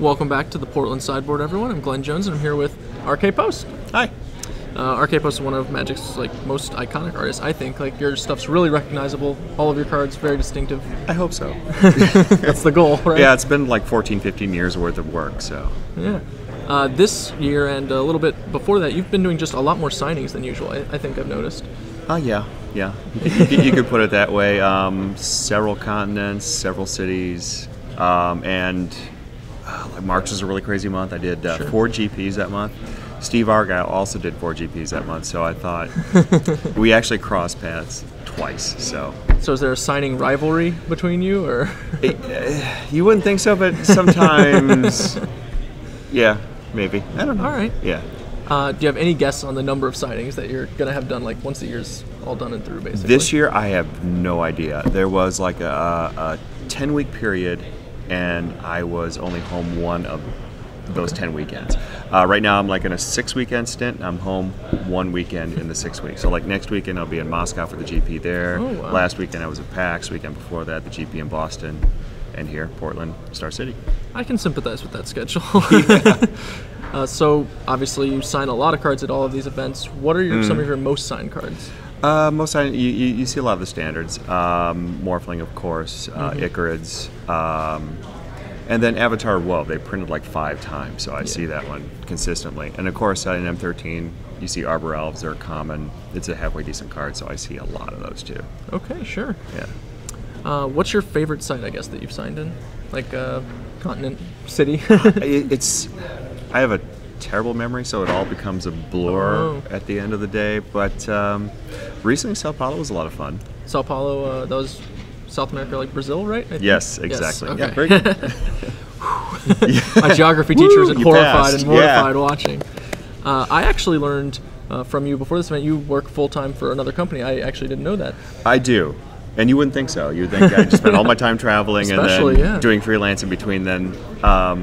Welcome back to the Portland Sideboard, everyone. I'm Glenn Jones, and I'm here with RK Post. Hi. RK Post is one of Magic's most iconic artists, I think. Your stuff's really recognizable. All of your cards very distinctive. I hope so. That's the goal, right? Yeah, it's been like 14, 15 years worth of work, so. Yeah. This year and a little bit before that, you've been doing just a lot more signings than usual, I think I've noticed. Yeah. You could put it that way. Several continents, several cities, and March was a really crazy month. I did 4 GPs that month. Steve Argyle also did 4 GPs that month, so I thought we actually crossed paths twice. So is there a signing rivalry between you, or? You wouldn't think so, but sometimes, yeah, maybe. I don't know. All right. Yeah. Do you have any guess on the number of signings that you're gonna have done, once the year's all done and through, basically? This year, I have no idea. There was a 10-week period, and I was only home one of those 10 weekends. Right now I'm in a 6-weekend stint. I'm home 1 weekend in the 6 weeks. So next weekend I'll be in Moscow for the GP there. Oh, wow. Last weekend I was at PAX. Weekend before that the GP in Boston, and here Portland, Star City. I can sympathize with that schedule. Yeah. So obviously you sign a lot of cards at all of these events. What are some of your most signed cards? Most signed, you see a lot of the standards. Morphling, of course, Icarids, and then Avatar Woe. They printed 5 times, so I see that one consistently. And of course, in M13, you see Arbor Elves. They're common. It's a halfway decent card, so I see a lot of those too. Okay, sure. Yeah. What's your favorite site, I guess, that you've signed in? Continent, city? I have a terrible memory, so it all becomes a blur at the end of the day. But recently, Sao Paulo was a lot of fun. Sao Paulo, that was South America, Brazil, right? Yes, exactly. Yes, okay. Yeah, very good. My geography teacher was horrified passed. and mortified watching. I actually learned from you before this event, you work full-time for another company. I actually didn't know that. I do. And you wouldn't think so. You'd think I just spend all my time traveling and then doing freelance in between then.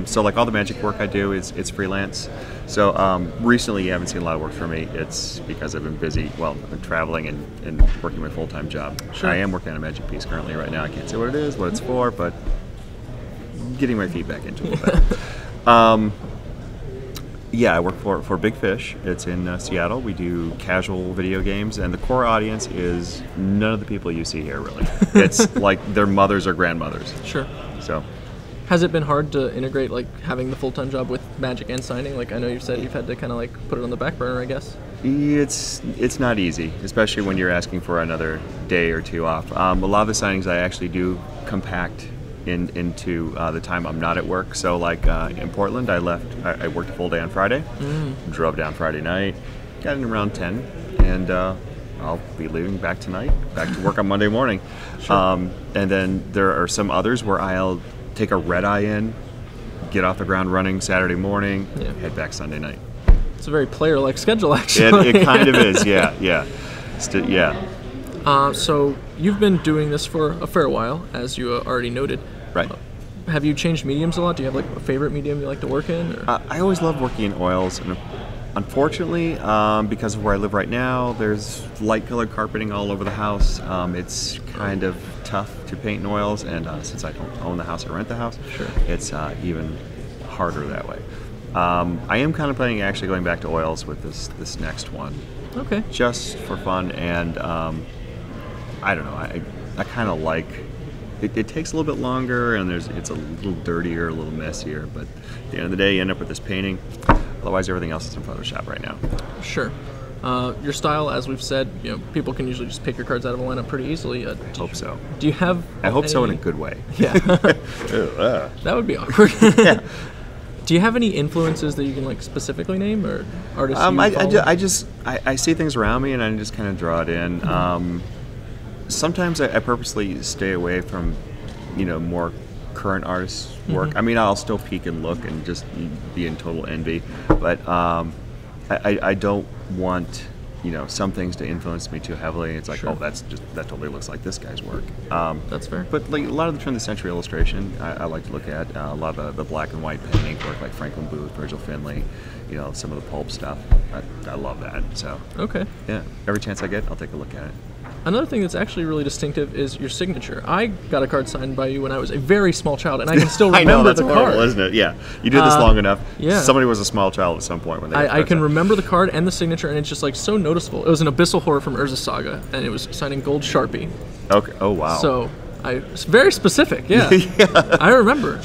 So all the Magic work I do it's freelance. So recently you haven't seen a lot of work from me. It's because I've been busy, I've been traveling and working my full-time job. Sure. I am working on a Magic piece currently right now. I can't say what it is, what it's for, but getting my feet back into it a little bit. Yeah, I work for Big Fish. It's in Seattle. We do casual video games, and the core audience is none of the people you see here, really. It's their mothers or grandmothers. Sure. So, has it been hard to integrate having the full-time job with Magic and signing? I know you said you've had to kind of put it on the back burner, I guess. It's not easy, especially when you're asking for another day or two off. A lot of the signings I actually do compact into the time I'm not at work. So in Portland, I worked a full day on Friday, drove down Friday night, got in around 10, and I'll be leaving back tonight, back to work on Monday morning. Sure. And then there are some others where I'll take a red eye in, get off the ground running Saturday morning, head back Sunday night. It's a very player-like schedule, actually. It kind of is, yeah. So you've been doing this for a fair while, as you already noted. Right. Have you changed mediums a lot? Do you have a favorite medium you like to work in? Or? I always love working in oils, and unfortunately, because of where I live right now, there's light-colored carpeting all over the house. It's kind of tough to paint in oils, and since I don't own the house, I rent the house. Sure. It's even harder that way. I am contemplating actually going back to oils with this next one. Okay. Just for fun, and I don't know. I kind of like. It takes a little bit longer, and it's a little dirtier, a little messier. But at the end of the day, you end up with this painting. Otherwise, everything else is in Photoshop right now. Sure. Your style, as we've said, people can usually just pick your cards out of a lineup pretty easily. I hope so. Do you have? I hope so in a good way. Yeah. That would be awkward. Yeah. Do you have any influences that you can specifically name, or artists? I see things around me and I just kind of draw it in. Sometimes I purposely stay away from, more current artists' work. I mean, I'll still peek and look and just be in total envy, but I don't want some things to influence me too heavily. It's Sure. that totally looks like this guy's work. That's fair. But a lot of the turn of the century illustration I like to look at. A lot of the black and white pen ink work, like Franklin Booth, Virgil Finlay, some of the pulp stuff. I love that. So okay. Yeah, every chance I get, I'll take a look at it. Another thing that's actually really distinctive is your signature. I got a card signed by you when I was a very small child, and I can still remember I know, that's the horrible, card. isn't it? Yeah, you do this long enough. Yeah. Somebody was a small child at some point when they. I can remember the card and the signature, and it's just like so noticeable. It was an Abyssal Horror from Urza Saga, and it was signed in gold Sharpie. Okay. Oh wow. So it's very specific. Yeah. Yeah. I remember.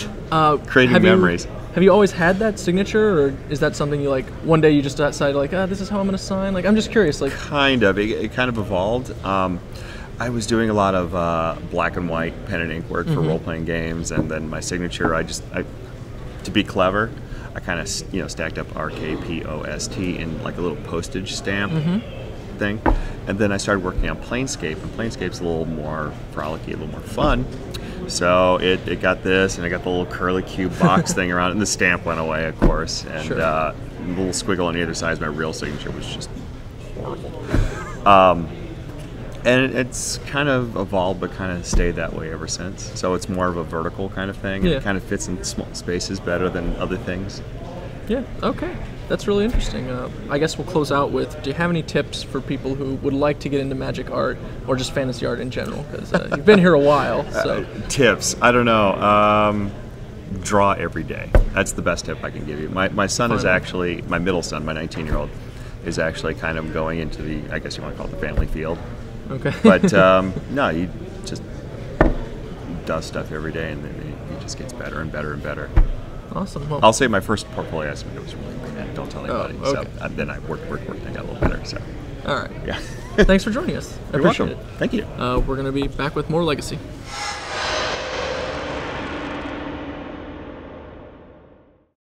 Creating memories. Have you always had that signature, or is that something you like one day you just decided like, this is how I'm going to sign? Like, I'm just curious. Like, kind of. It kind of evolved. I was doing a lot of black and white pen and ink work for role-playing games, and then my signature, to be clever, I kind of stacked up RKPOST in like a little postage stamp thing, and then I started working on Planescape, and Planescape's a little more frolicky, a little more fun. So it got this, and I got the little curly cube box thing around it, and the stamp went away, of course, and the little squiggle on either side of my real signature was just horrible. And it's kind of evolved, but kind of stayed that way ever since. So it's more of a vertical kind of thing, and it kind of fits in small spaces better than other things. Yeah, okay. That's really interesting. I guess we'll close out with, do you have any tips for people who would like to get into magic art or just fantasy art in general? Because you've been here a while. So tips, I don't know. Draw every day. That's the best tip I can give you. My son is actually, my middle son, my 19-year-old, is actually kind of going into the, I guess you want to call it the family field. Okay. But no, he just does stuff every day, and then he just gets better and better and better. Awesome. Well, I'll say my first portfolio I submitted was really bad. Don't tell anybody. Okay. So then I worked, and I got a little better. So. All right. Yeah. Thanks for joining us. I appreciate it. Thank you. We're going to be back with more Legacy.